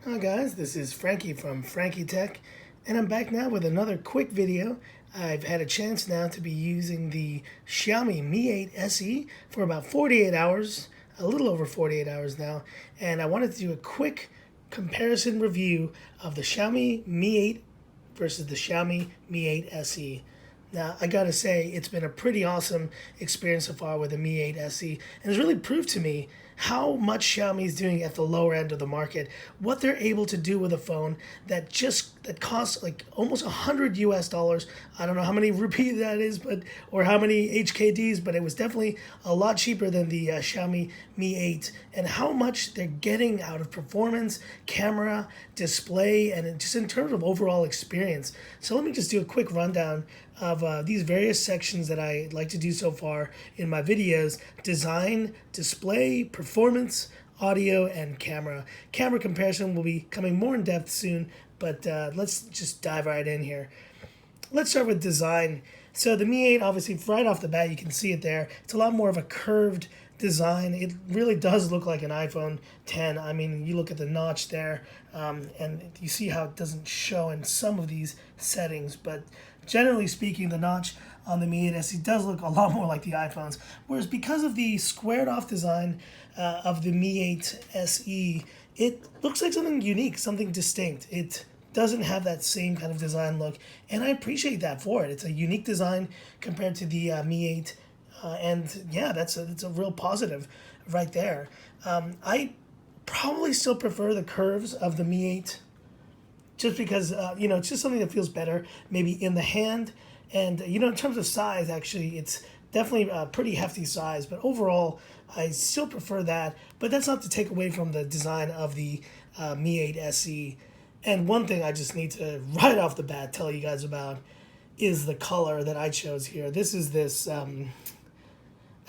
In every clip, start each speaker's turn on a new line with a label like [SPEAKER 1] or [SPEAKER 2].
[SPEAKER 1] Hi guys, this is Frankie from Frankie Tech, and I'm back now with another quick video. I've had a chance now to be using the Xiaomi Mi 8 SE for about 48 hours, a little over 48 hours now, and I wanted to do a quick comparison review of the Xiaomi Mi 8 versus the Xiaomi Mi 8 SE. Now, I gotta say, it's been a pretty awesome experience so far with the Mi 8 SE, and it's really proved to me how much Xiaomi is doing at the lower end of the market, what they're able to do with a phone that costs like almost $100 US. I don't know how many rupee that is, or how many HKDs, but it was definitely a lot cheaper than the Xiaomi Mi 8, and how much they're getting out of performance, camera, display, and just in terms of overall experience. So let me just do a quick rundown of these various sections that I like to do so far in my videos: design, display, performance, audio, and camera. Camera comparison will be coming more in depth soon, but let's just dive right in here. Let's start with design. So the Mi 8, obviously, right off the bat, you can see it there. It's a lot more of a curved design. It really does look like an iPhone 10. I mean, you look at the notch there, and you see how it doesn't show in some of these settings, but generally speaking, the notch on the Mi 8 SE does look a lot more like the iPhones. Whereas because of the squared off design of the Mi 8 SE, it looks like something unique, something distinct. It doesn't have that same kind of design look, and I appreciate that for it. It's a unique design compared to the Mi 8, and yeah, it's a real positive right there. I probably still prefer the curves of the Mi 8, just because it's just something that feels better maybe in the hand, and in terms of size, actually it's definitely a pretty hefty size, but overall I still prefer that. But that's not to take away from the design of the Mi 8 SE. And one thing I just need to right off the bat tell you guys about is the color that I chose here. This is this I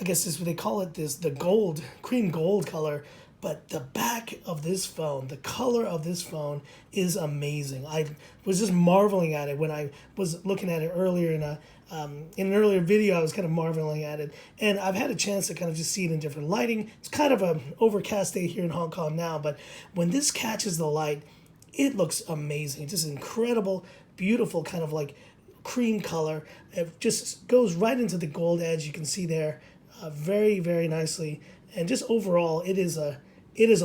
[SPEAKER 1] guess this, they call it the gold, cream gold color. But the back of this phone, the color of this phone is amazing. I was just marveling at it when I was looking at it earlier in an earlier video. I was kind of marveling at it, and I've had a chance to kind of just see it in different lighting. It's kind of an overcast day here in Hong Kong now, but when this catches the light, it looks amazing. It's just incredible, beautiful kind of like cream color. It just goes right into the gold edge. You can see there very, very nicely. And just overall, it is a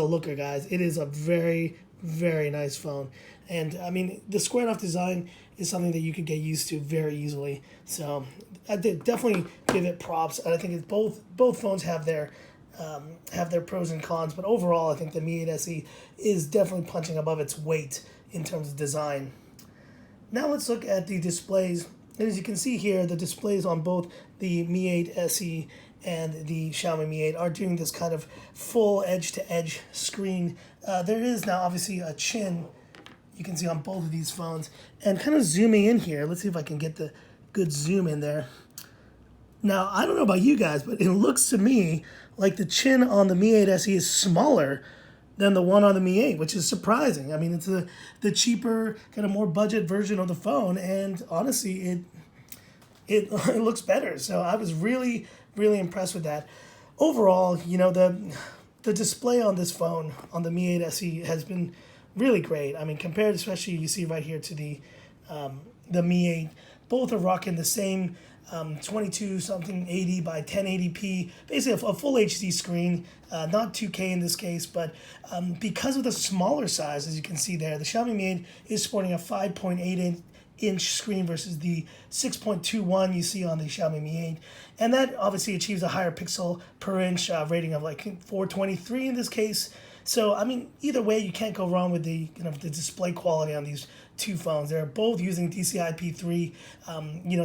[SPEAKER 1] looker, guys. It is a very, very nice phone. And I mean, the squared off design is something that you could get used to very easily. So I did definitely give it props. And I think both phones have their pros and cons, but overall, I think the Mi 8 SE is definitely punching above its weight in terms of design. Now let's look at the displays. And as you can see here, the displays on both the Mi 8 SE and the Xiaomi Mi 8 are doing this kind of full edge-to-edge screen. There is now obviously a chin you can see on both of these phones. And kind of zooming in here, let's see if I can get the good zoom in there. Now, I don't know about you guys, but it looks to me like the chin on the Mi 8 SE is smaller than the one on the Mi 8, which is surprising. I mean, it's the cheaper, kind of more budget version of the phone, and honestly, it looks better. So I was really, really impressed with that. Overall, the display on this phone, on the Mi 8 SE, has been really great. I mean, compared, especially you see right here to the Mi 8, both are rocking the same 22 something 80 by 1080p, basically a full HD screen, not 2K in this case, but because of the smaller size, as you can see there, the Xiaomi Mi 8 is sporting a 5.8-inch screen versus the 6.21 you see on the Xiaomi Mi 8, and that obviously achieves a higher pixel per inch rating of like 423 in this case. So I mean, either way, you can't go wrong with the the display quality on these two phones. They're both using DCI-P3.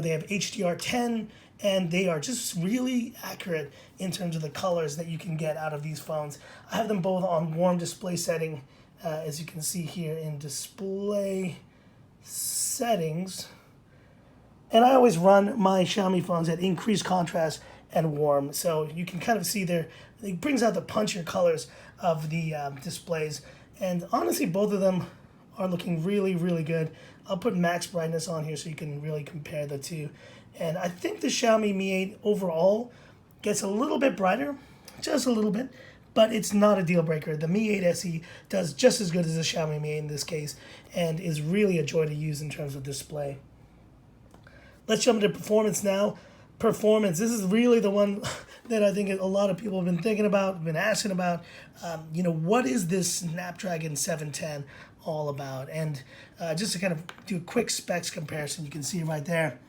[SPEAKER 1] They have HDR10, and they are just really accurate in terms of the colors that you can get out of these phones. I have them both on warm display setting, as you can see here in display settings. And I always run my Xiaomi phones at increased contrast and warm, so you can kind of see there. It brings out the punchier colors of the displays, and honestly, both of them are looking really, really good. I'll put max brightness on here so you can really compare the two. And I think the Xiaomi Mi 8 overall gets a little bit brighter, just a little bit, but it's not a deal breaker. The Mi 8 SE does just as good as the Xiaomi Mi 8 in this case, and is really a joy to use in terms of display. Let's jump into performance now. Performance, this is really the one that I think a lot of people have been thinking about, been asking about. What is this Snapdragon 710 all about? And just to kind of do a quick specs comparison, you can see right there.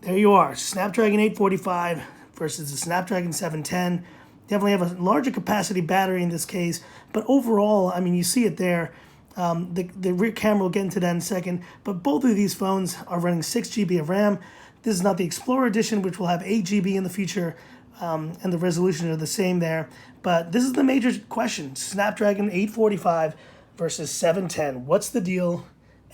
[SPEAKER 1] There you are, Snapdragon 845 versus the Snapdragon 710. Definitely have a larger capacity battery in this case, but overall, I mean, you see it there. The rear camera, will get into that in a second, but both of these phones are running 6 GB of RAM. This is not the Explorer Edition, which will have 8 GB in the future, and the resolution are the same there. But this is the major question, Snapdragon 845 versus 710. What's the deal,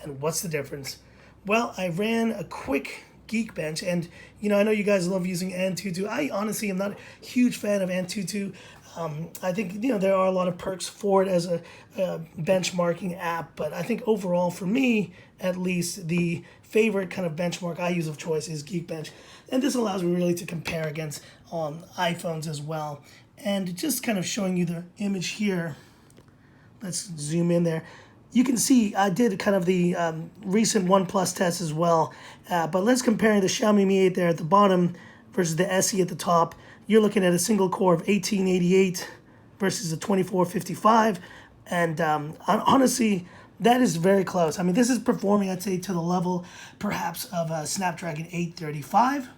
[SPEAKER 1] and what's the difference? Well, I ran a quick Geekbench, and I know you guys love using Antutu. I honestly am not a huge fan of Antutu. I think there are a lot of perks for it as a benchmarking app, but I think overall, for me at least, the favorite kind of benchmark I use of choice is Geekbench, and this allows me really to compare against iPhones as well. And just kind of showing you the image here. Let's zoom in there. You can see I did kind of the recent OnePlus test as well, but let's compare the Xiaomi Mi 8 there at the bottom versus the SE at the top. You're looking at a single core of 1888 versus a 2455, and honestly, that is very close. I mean, this is performing, I'd say, to the level perhaps of a Snapdragon 835,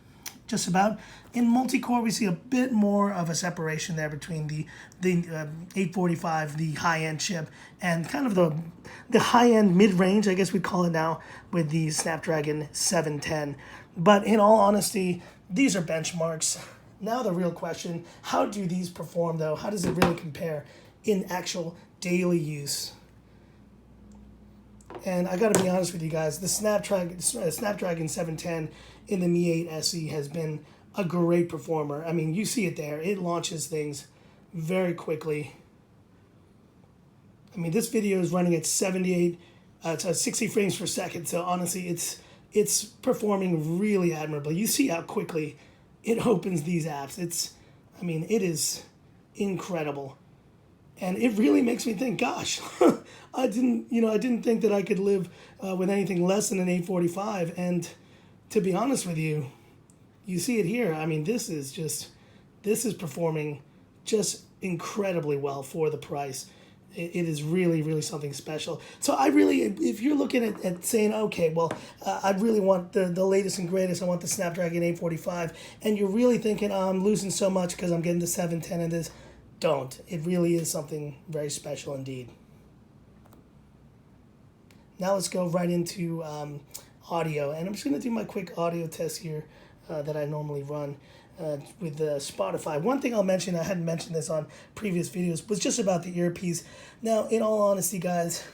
[SPEAKER 1] just about. In multi-core, we see a bit more of a separation there between the 845, the high-end chip, and kind of the high-end mid-range, I guess we'd call it now, with the Snapdragon 710. But in all honesty, these are benchmarks. Now the real question, how do these perform though? How does it really compare in actual daily use? And I gotta be honest with you guys, the Snapdragon 710 in the Mi 8 SE has been a great performer. I mean, you see it there. It launches things very quickly. I mean, this video is running at 60 frames per second. So honestly, it's performing really admirably. You see how quickly it opens these apps. It is incredible. And it really makes me think, gosh, I didn't think that I could live with anything less than an 845. And to be honest with you, you see it here. I mean, this is performing just incredibly well for the price. It is really, really something special. So if you're looking at saying, okay, well, I really want the latest and greatest, I want the Snapdragon 845, and you're really thinking, oh, I'm losing so much because I'm getting the 710 in this, don't. It really is something very special indeed. Now let's go right into audio, and I'm just going to do my quick audio test here that I normally run with Spotify. One thing I'll mention, I hadn't mentioned this on previous videos, was just about the earpiece. Now, in all honesty, guys,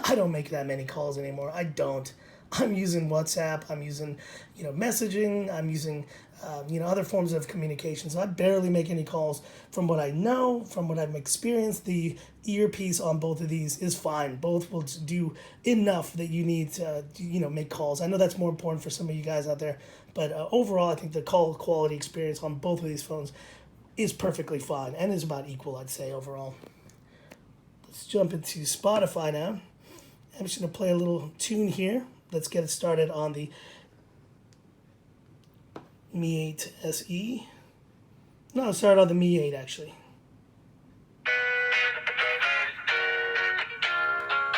[SPEAKER 1] I don't make that many calls anymore. I don't. I'm using WhatsApp. I'm using, messaging. I'm using, other forms of communication. So I barely make any calls. From what I know, from what I've experienced, the earpiece on both of these is fine. Both will do enough that you need to, make calls. I know that's more important for some of you guys out there. But overall, I think the call quality experience on both of these phones is perfectly fine and is about equal, I'd say, overall. Let's jump into Spotify now. I'm just going to play a little tune here. Let's get it started on the Mi 8 SE. No, start on the Mi 8, actually.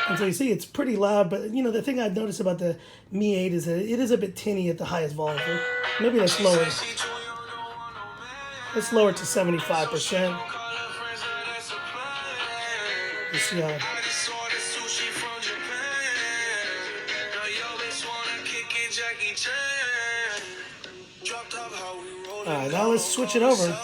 [SPEAKER 1] And so you see it's pretty loud, but the thing I've noticed about the Mi 8 is that it is a bit tinny at the highest volume. Maybe let's lower it. Let's lower it to 75%. You see how... Alright, now let's switch it over.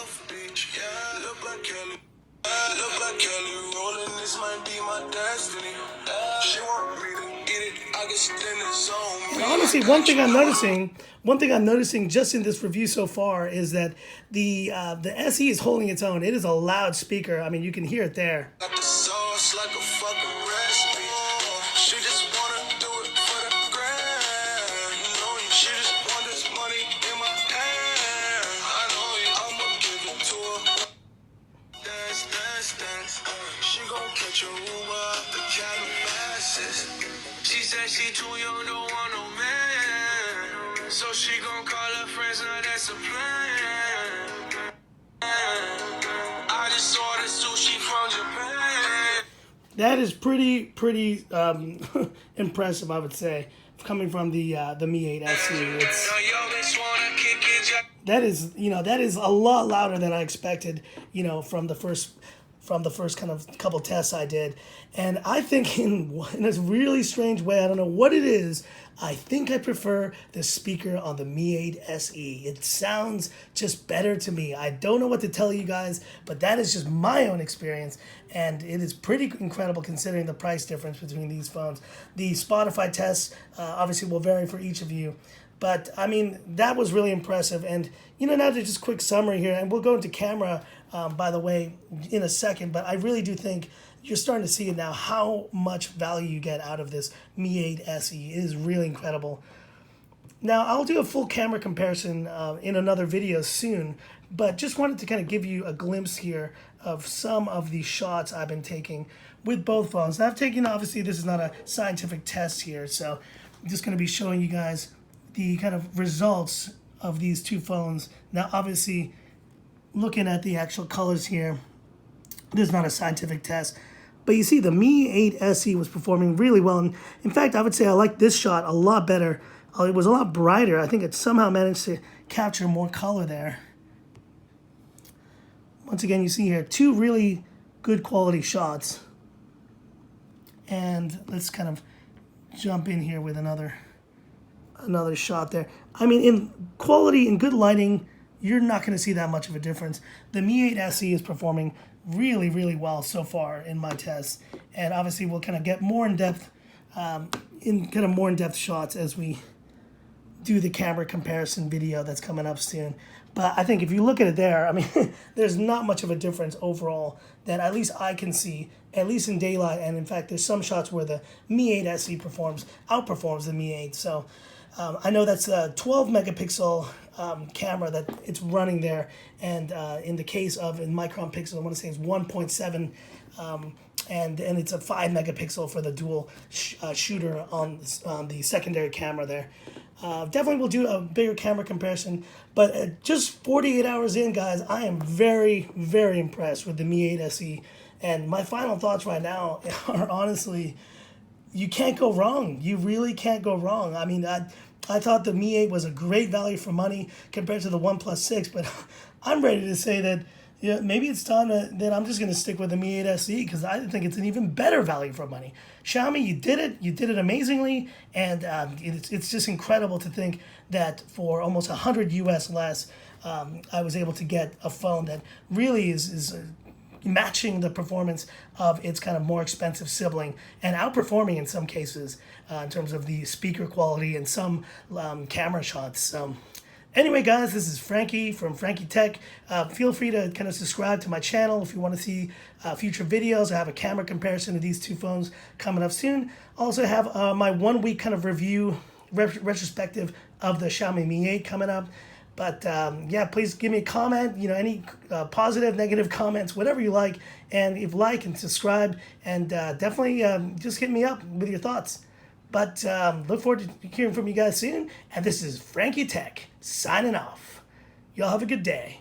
[SPEAKER 1] And honestly, one thing I'm noticing just in this review so far is that the SE is holding its own. It is a loud speaker. I mean, you can hear it there.
[SPEAKER 2] She said she too young, don't want no man. So she gon' call her friends, now that's a plan. I just saw the sushi from Japan.
[SPEAKER 1] That is pretty impressive, I would say, coming from the Mi 8 SE. That is a lot louder than I expected, from the first kind of couple tests I did. And I think in a really strange way, I don't know what it is, I think I prefer the speaker on the Mi 8 SE. It sounds just better to me. I don't know what to tell you guys, but that is just my own experience. And it is pretty incredible considering the price difference between these phones. The Spotify tests obviously will vary for each of you. But, I mean, that was really impressive. And, now to just quick summary here, and we'll go into camera, by the way, in a second. But I really do think you're starting to see it now, how much value you get out of this Mi 8 SE. It is really incredible. Now, I'll do a full camera comparison in another video soon. But just wanted to kind of give you a glimpse here of some of the shots I've been taking with both phones. Now, I've taken, obviously, this is not a scientific test here. So I'm just going to be showing you guys the kind of results of these two phones. Now, obviously, looking at the actual colors here, this is not a scientific test, but you see the Mi 8 SE was performing really well. And in fact, I would say I like this shot a lot better. It was a lot brighter. I think it somehow managed to capture more color there. Once again, you see here two really good quality shots. And let's kind of jump in here with another shot there. I mean, in quality and good lighting, you're not going to see that much of a difference. The Mi 8 SE is performing really, really well so far in my tests. And obviously, we'll kind of get more in-depth, more in-depth shots as we do the camera comparison video that's coming up soon. But I think if you look at it there, I mean, there's not much of a difference overall that at least I can see, at least in daylight. And in fact, there's some shots where the Mi 8 SE outperforms the Mi 8. So I know that's a 12 megapixel camera that it's running there. And in the case of in micron pixels, I want to say it's 1.7. And it's a 5 megapixel for the dual shooter on the secondary camera there. Definitely will do a bigger camera comparison, but just 48 hours in, guys, I am very, very impressed with the Mi 8 SE. And my final thoughts right now are honestly, you can't go wrong. You really can't go wrong. I mean, I thought the Mi 8 was a great value for money compared to the OnePlus 6, but I'm ready to say that maybe it's time that I'm just going to stick with the Mi 8 SE because I think it's an even better value for money. Xiaomi, you did it amazingly, and it's just incredible to think that for almost $100 US less, I was able to get a phone that really is matching the performance of its kind of more expensive sibling and outperforming in some cases in terms of the speaker quality and some camera shots. So anyway, guys, this is Frankie from Frankie Tech. Feel free to kind of subscribe to my channel if you want to see future videos. I have a camera comparison of these two phones coming up soon. Also have my 1 week kind of review retrospective of the Xiaomi Mi 8 coming up. But yeah, please give me a comment, any positive, negative comments, whatever you like. And if like and subscribe, and definitely just hit me up with your thoughts. But look forward to hearing from you guys soon. And this is Frankie Tech signing off. Y'all have a good day.